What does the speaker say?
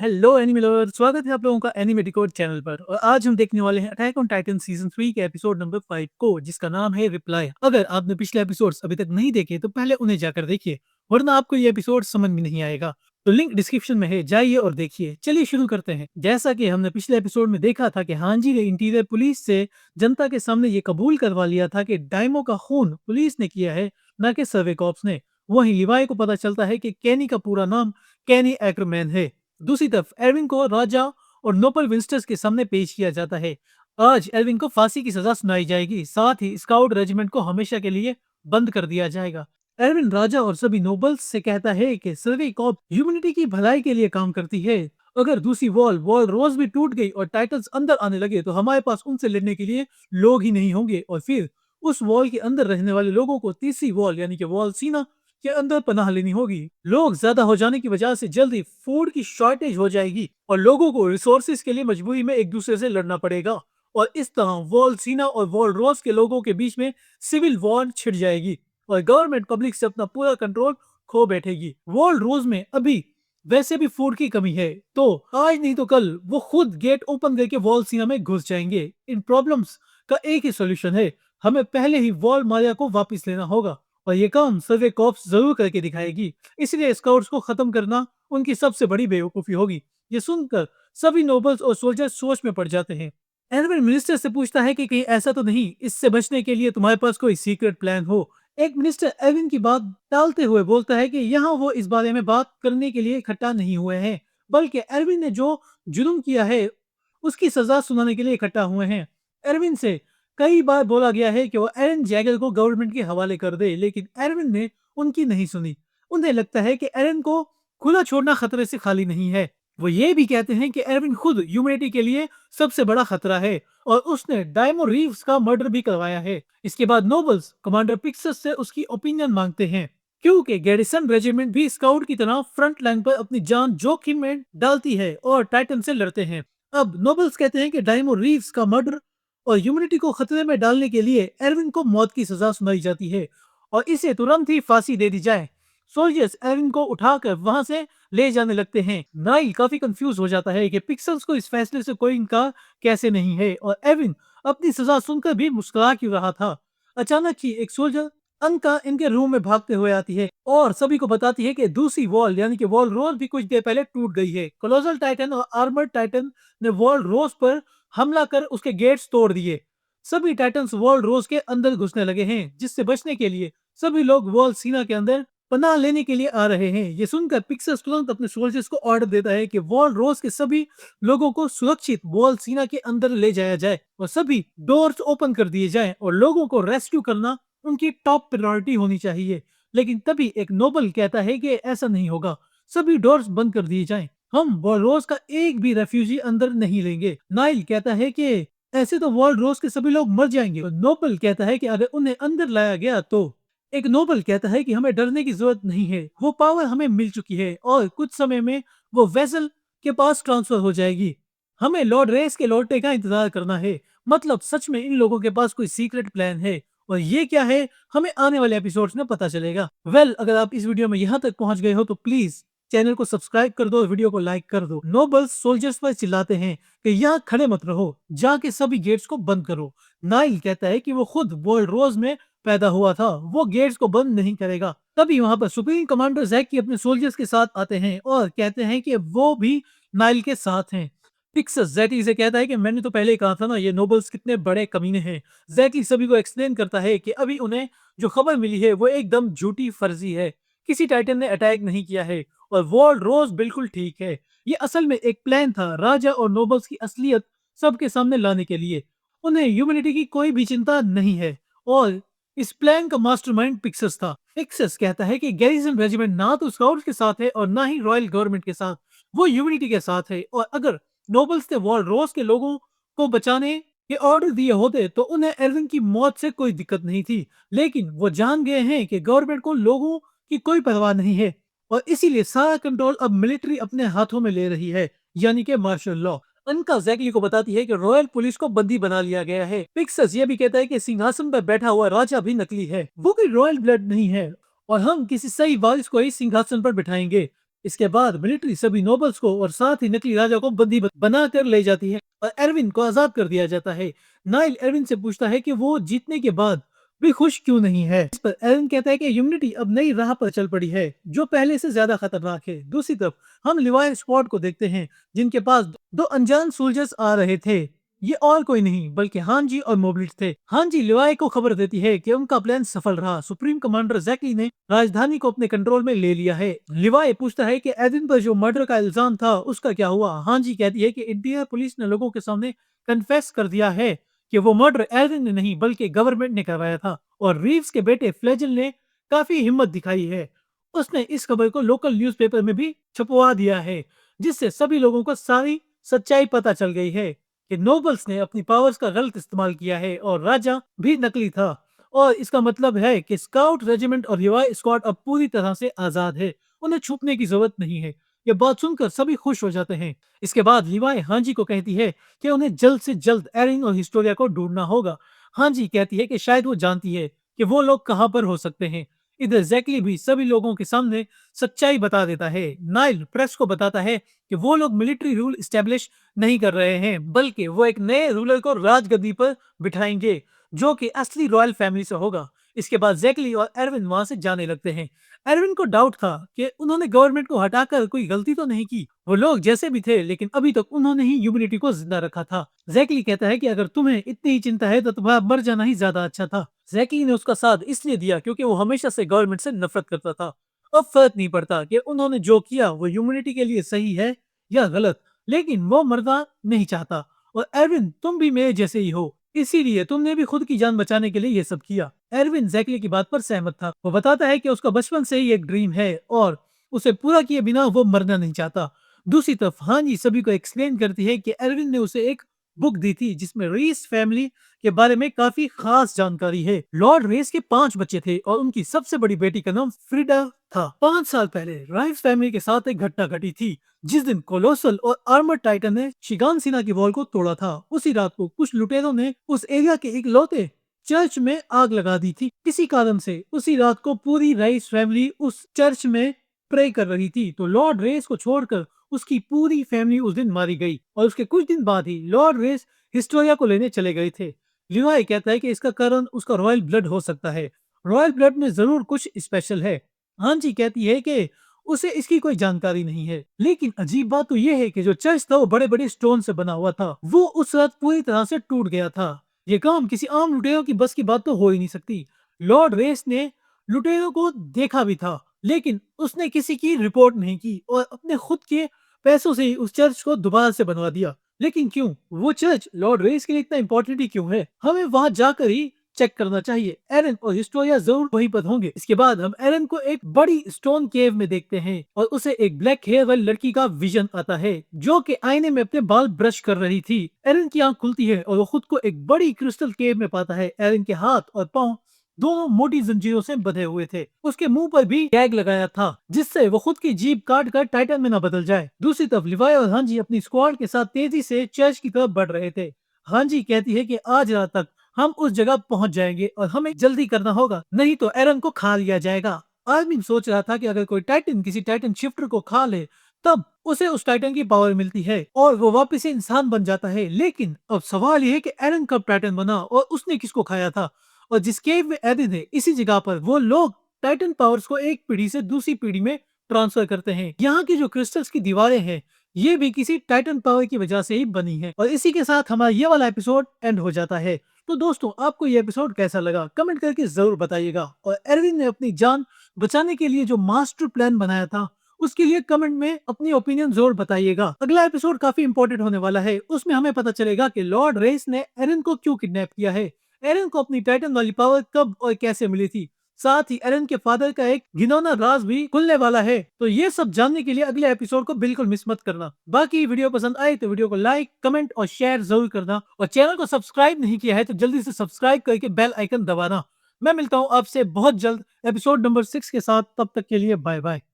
Hello anime lover, स्वागत है आप लोगों का एनिमे डिकोड चैनल पर। और आज हम देखने वाले हैं अटैक ऑन टाइटन सीजन 3 के एपिसोड नंबर 5 को, जिसका नाम है रिप्लाई। अगर आपने पिछले एपिसोड्स अभी तक नहीं देखे तो पहले उन्हें जाकर देखिए, वरना आपको ये एपिसोड समझ में नहीं आएगा। तो लिंक डिस्क्रिप्शन में है, जाइए और देखिए। चलिए शुरू करते हैं। जैसा कि हमने पिछले एपिसोड में देखा था कि हांजी ने इंटीरियर पुलिस से जनता के सामने ये कबूल करवा लिया था कि डायमो का खून पुलिस ने किया है, न कि सर्वे कॉप्स ने। वहीं लिवाई को पता चलता है कि कैनी का पूरा नाम कैनी एक्रमैन है। दूसरी तरफ एल्विन को राजा और नोबल विंस्टर्स के सामने पेश किया जाता है। आज एल्विन को फांसी की सजा सुनाई जाएगी, साथ ही स्काउट रेजिमेंट को हमेशा के लिए बंद कर दिया जाएगा। एल्विन राजा और सभी नोबल्स से कहता है कि सर्वे कॉप ह्यूमैनिटी की भलाई के लिए काम करती है। अगर दूसरी वॉल वॉल रोज भी टूट गई और टाइटल्स अंदर आने लगे तो हमारे पास उनसे लड़ने के लिए लोग ही नहीं होंगे, और फिर उस वॉल के अंदर रहने वाले लोगों को तीसरी वॉल यानी कि वॉल सीना के अंदर पनाह लेनी होगी। लोग ज्यादा हो जाने की वजह से जल्दी फूड की शॉर्टेज हो जाएगी और लोगों को रिसोर्सेज के लिए मजबूरी में एक दूसरे से लड़ना पड़ेगा, और इस तरह वॉल सीना और वॉल रोज के लोगों के बीच में सिविल वॉर छिड़ जाएगी और गवर्नमेंट पब्लिक से अपना पूरा कंट्रोल खो बैठेगी। वॉल रोज में अभी वैसे भी फूड की कमी है, तो आज नहीं तो कल वो खुद गेट ओपन करके वॉल सीना में घुस जाएंगे। इन प्रॉब्लम्स का एक ही सोल्यूशन है, हमें पहले ही वॉल मारिया को वापस लेना होगा, और ये काम सर्वे कॉप्स जरूर करके दिखाएगी। इसलिए स्काउट्स को खत्म करना उनकी सबसे बड़ी बेवकूफी होगी। ये सुनकर सभी नोबल्स और सोल्जर्स सोच में पड़ जाते हैं। एडमिन मिनिस्टर से पूछता है कि कहीं ऐसा तो नहीं इससे बचने के लिए तुम्हारे पास कोई सीक्रेट प्लान हो। एक मिनिस्टर एविन की बात टालते हुए बोलता है कि यहाँ वो इस बारे में बात करने के लिए इकट्ठा नहीं हुए हैं, बल्कि एरविन ने जो जुल्म किया है उसकी सजा सुनाने के लिए इकट्ठा हुए हैं। एरविन से कई बार बोला गया है कि वो एरन जैगर को गवर्नमेंट के हवाले कर दे, लेकिन एरविन ने उनकी नहीं सुनी। उन्हें लगता है कि एरन को खुला छोड़ना खतरे से खाली नहीं है। वो ये भी कहते हैं कि एरविन खुद ह्यूमैनिटी के लिए सबसे बड़ा खतरा है और उसने डायमो रीव्स का मर्डर भी करवाया है। इसके बाद नोबल्स कमांडर पिक्सस से उसकी ओपिनियन मांगते हैं, क्योंकि गैरिसन रेजिमेंट भी स्काउट की तरह फ्रंट लाइन पर अपनी जान जोखिम में डालती है और टाइटन से लड़ते हैं। अब नोबल्स कहते हैं कि डायमो रीव्स का मर्डर और ह्यूमैनिटी को खतरे में डालने के लिए एरविन को मौत की सजा सुनाई जाती है और इसे तुरंत ही फांसी दे दी जाए। सोल्जर्स एरविन को उठाकर वहां से ले जाने लगते हैं। नाइल काफी कंफ्यूज हो जाता है कि पिक्सल्स को इस फैसले से कोई इनकार कैसे नहीं है, और एरविन अपनी सजा सुनकर भी मुस्कुरा क्यों रहा था। अचानक ही एक सोल्जर अनका इनके रूम में भागते हुए आती है और सभी को बताती है कि दूसरी वॉल यानी कि वॉल रोज भी कुछ देर पहले टूट गई है। कोलोसल टाइटन और आर्मर्ड टाइटन ने वॉल रोज पर हमला कर उसके गेट्स तोड़ दिए। सभी टाइटन्स वॉल रोज के अंदर घुसने लगे हैं, जिससे बचने के लिए सभी लोग वॉल सीना के अंदर पनाह लेने के लिए आ रहे हैं। ये सुनकर पिक्सस तुरंत अपने सोल्जर्स को ऑर्डर देता है कि वॉल रोज के सभी लोगों को सुरक्षित वॉल सीना के अंदर ले जाया जाए और सभी डोर्स ओपन कर दिए जाएं, और लोगों को रेस्क्यू करना उनकी टॉप प्रायोरिटी होनी चाहिए। लेकिन तभी एक नोबल कहता है कि ऐसा नहीं होगा, सभी डोर्स बंद कर दिए जाएं, हम वॉल रोज का एक भी रेफ्यूजी अंदर नहीं लेंगे। नाइल कहता है कि ऐसे तो वॉल रोज के सभी लोग मर जाएंगे। नोबल कहता है कि अगर उन्हें अंदर लाया गया तो एक नोबल कहता है कि हमें डरने की जरूरत नहीं है, वो पावर हमें मिल चुकी है और कुछ समय में वो वेसल के पास ट्रांसफर हो जाएगी। हमें लॉर्ड रेस के लौटने का इंतजार करना है। मतलब सच में इन लोगों के पास कोई सीक्रेट प्लान है, और ये क्या है हमें आने वाले एपिसोड्स में पता चलेगा। अगर आप इस वीडियो में यहाँ तक पहुंच गए हो तो प्लीज चैनल को सब्सक्राइब कर दो और वीडियो को लाइक कर दो। नोबल्स सोल्जर्स पर चिल्लाते हैं कि यहाँ खड़े मत रहो, जाके सभी गेट्स को बंद करो। नाइल कहता है कि वो खुद वर्ल्ड रोज में पैदा हुआ था, वो गेट्स को बंद नहीं करेगा। तभी वहां पर सुप्रीम कमांडर जैकी अपने सोल्जर्स के साथ आते हैं और कहते हैं कि वो भी नाइल के साथ हैं। पिक्सस जैकी से कहता है कि मैंने तो पहले ही कहा था ना, ये नोबल्स कितने बड़े कमीने हैं। जैकी सभी को एक्सप्लेन करता है कि अभी उन्हें जो खबर मिली है वो एकदम झूठी फर्जी है, किसी टाइटन ने अटैक नहीं किया है और वॉल रोज बिल्कुल ठीक है। ये असल में एक प्लान था राजा और नोबल्स की असलियत सबके सामने लाने के लिए। उन्हें ह्यूमैनिटी की कोई भी चिंता नहीं है और इस प्लान का मास्टरमाइंड पिक्सस था। पिक्सस कहता है कि गैरिसन रेजिमेंट ना तो स्काउट्स के साथ है और ना ही रॉयल गवर्नमेंट के साथ, वो ह्यूमैनिटी के साथ है। और अगर नोबल्स ने वॉल रोज के लोगों को बचाने के ऑर्डर दिए होते तो उन्हें एरविन की मौत से कोई दिक्कत नहीं थी, लेकिन वो जान गए हैं कि गवर्नमेंट को लोगों की कोई परवाह नहीं है और इसीलिए सारा कंट्रोल अब मिलिट्री अपने हाथों में ले रही है, यानी कि मार्शल लॉ। अनका जैकली को बताती है कि रॉयल पुलिस को बंदी बना लिया गया है। पिक्सस ये भी कहता है कि सिंहासन पर बैठा हुआ राजा भी नकली है, वो कोई रॉयल ब्लड नहीं है और हम किसी सही वारिस को ही सिंहासन पर बिठाएंगे। इसके बाद मिलिट्री सभी नोबल्स को और साथ ही नकली राजा को बंदी बना कर ले जाती है और एरविन को आजाद कर दिया जाता है। नाइल एरविन से पूछता है कि वो जीतने के बाद भी खुश क्यों नहीं है। इस पर एरविन कहता है कि ह्यूमनिटी अब नई राह पर चल पड़ी है जो पहले से ज्यादा खतरनाक है। दूसरी तरफ हम लिवाई स्क्वाड को देखते हैं जिनके पास दो अनजान सोल्जर्स आ रहे थे। ये और कोई नहीं बल्कि हांजी और मोबलिट थे। हांजी लिवाई को खबर देती है कि उनका प्लान सफल रहा। सुप्रीम कमांडर जैकली ने राजधानी को अपने कंट्रोल में ले लिया है। लिवाई पूछता है कि एदिन पर जो मर्डर का इल्जाम था उसका क्या हुआ। हांजी कहती है कि इंडिया पुलिस ने लोगों के सामने कन्फेस कर दिया है कि वो मर्डर एदिन ने नहीं बल्कि गवर्नमेंट ने करवाया था और रीव्स के बेटे फ्लेजल ने काफी हिम्मत दिखाई है। उसने इस खबर को लोकल न्यूज़पेपर में भी छपवा दिया है जिससे सभी लोगों को सारी सच्चाई पता चल गई है कि नोबल्स ने अपनी पावर्स का गलत इस्तेमाल किया है और राजा भी नकली था। और इसका मतलब है कि स्काउट रेजिमेंट और रिवाई स्क्वाड अब पूरी तरह से आजाद है। उन्हें छुपने की जरूरत नहीं है। ये बात सुनकर सभी खुश हो जाते हैं। इसके बाद लिवाई हांजी को कहती है कि उन्हें जल्द से जल्द एरिन और हिस्टोरिया को ढूंढना होगा। हांजी कहती है कि शायद वो जानती है कि वो लोग कहाँ पर हो सकते हैं। इधर जैकली भी सभी लोगों के सामने सच्चाई बता देता है। नाइल प्रेस को बताता है कि वो लोग मिलिट्री रूल स्टेब्लिश नहीं कर रहे हैं बल्कि वो एक नए रूलर को राजगद्दी पर बिठाएंगे जो कि असली रॉयल फैमिली से होगा। इसके बाद जैकली और एरविन वहां से जाने लगते हैं। एरविन को डाउट था कि उन्होंने गवर्नमेंट को हटाकर कोई गलती तो नहीं की। वो लोग जैसे भी थे लेकिन अभी तक उन्होंने ही ह्यूमनिटी को जिंदा रखा था। जैकली कहता है कि अगर तुम्हें इतनी ही चिंता है तो तुम्हारा मर जाना ही ज्यादा अच्छा था। जैकली ने उसका साथ इसलिए दिया क्योंकि वो हमेशा से गवर्नमेंट से नफरत करता था। अब फर्क नहीं पड़ता कि उन्होंने जो किया वो ह्यूमनिटी के लिए सही है या गलत, लेकिन वो मरना नहीं चाहता। और एरविन तुम भी मेरे जैसे ही हो इसीलिए तुमने भी खुद की जान बचाने के लिए ये सब किया। एरविन जैकली की बात पर सहमत था। वो बताता है कि उसका बचपन से ही एक ड्रीम है और उसे पूरा किए बिना वो मरना नहीं चाहता। दूसरी तरफ हानी सभी को एक्सप्लेन करती है कि एरविन ने उसे एक बुक दी थी जिसमें रीस फैमिली के बारे में काफी खास जानकारी है। लॉर्ड रेस के 5 बच्चे थे और उनकी सबसे बड़ी बेटी का नाम फ्रीडा था। 5 साल पहले राइस फैमिली के साथ एक घटना घटी थी जिस दिन कोलोसल और आर्मर टाइटन ने शिगानसिना की वॉल को तोड़ा था। उसी रात को कुछ लुटेरों ने उस एरिया के इकलौते चर्च में आग लगा दी थी। किसी कारण से उसी रात को पूरी राइस फैमिली उस चर्च में प्रे कर रही थी तो लॉर्ड रेस को छोड़कर उसकी पूरी फैमिली उस दिन मारी गई और उसके कुछ दिन बाद ही लॉर्ड रेस हिस्टोरिया को लेने चले गए थे। लिवाई कहता है कि इसका कारण उसका रॉयल ब्लड हो सकता है। रॉयल ब्लड में जरूर कुछ स्पेशल है। हांजी कहती है कि उसे इसकी कोई जानकारी नहीं है, लेकिन अजीब बात तो यह है कि जो चर्च था वो बड़े बड़े स्टोन से बना हुआ था। वो उस रात पूरी तरह से टूट गया था। ये काम किसी आम लुटेरों की बस की बात तो हो ही नहीं सकती। लॉर्ड रेस ने लुटेरों को देखा भी था लेकिन उसने किसी की रिपोर्ट नहीं की और अपने खुद के पैसों से ही उस चर्च को दोबारा से बनवा दिया। लेकिन क्यों? वो चर्च लॉर्ड रेस के लिए इतना इंपॉर्टेंट ही क्यों है? हमें वहां जाकर ही चेक करना चाहिए। एरन और हिस्टोरिया जरूर वहीं पर होंगे। इसके बाद हम एरन को एक बड़ी स्टोन केव में देखते हैं और उसे एक ब्लैक हेयर वाली लड़की का विजन आता है जो कि आईने में अपने बाल ब्रश कर रही थी। एरन की आंख खुलती है और वो खुद को एक बड़ी क्रिस्टल केव में पाता है। एरन के हाथ और पांव दोनों मोटी जंजीरों से बंधे हुए थे। उसके मुंह पर भी टैग लगाया था जिससे वो खुद की जीभ काट कर टाइटन में न बदल जाए। दूसरी तरफ लिवाई और हांजी अपनी स्क्वाड के साथ तेजी से चर्च की तरफ बढ़ रहे थे। हांजी कहती है कि आज रात तक हम उस जगह पहुंच जाएंगे और हमें जल्दी करना होगा नहीं तो एरन को खा लिया जाएगा। आर्मिन सोच रहा था कि अगर कोई टाइटन किसी टाइटन शिफ्टर को खा ले तब उसे उस टाइटन की पावर मिलती है और वो वापस से इंसान बन जाता है। लेकिन अब सवाल यह है कि एरन कब टाइटन बना और उसने किसको खाया था। और जिस केव में एरन है इसी जगह पर वो लोग टाइटन पावर्स को एक पीढ़ी से दूसरी पीढ़ी में ट्रांसफर करते हैं। यहाँ की जो क्रिस्टल्स की दीवारें हैं ये भी किसी टाइटन पावर की वजह से ही बनी है। और इसी के साथ हमारा ये वाला एपिसोड एंड हो जाता है। तो दोस्तों आपको ये एपिसोड कैसा लगा कमेंट करके जरूर बताइएगा। और एरविन ने अपनी जान बचाने के लिए जो मास्टर प्लान बनाया था उसके लिए कमेंट में अपनी ओपिनियन जरूर बताइएगा। अगला एपिसोड काफी इंपॉर्टेंट होने वाला है। उसमें हमें पता चलेगा कि लॉर्ड रेस ने एरन को क्यों किडनैप किया है, एरन को अपनी टाइटन वाली पावर कब और कैसे मिली थी, साथ ही एरन के फादर का एक घिनौना राज भी खुलने वाला है। तो ये सब जानने के लिए अगले एपिसोड को बिल्कुल मिस मत करना। बाकी वीडियो पसंद आए तो वीडियो को लाइक कमेंट और शेयर जरूर करना और चैनल को सब्सक्राइब नहीं किया है तो जल्दी से सब्सक्राइब करके बेल आइकन दबाना। मैं मिलता हूँ आपसे बहुत जल्द एपिसोड नंबर 6 के साथ। तब तक के लिए बाय बाय।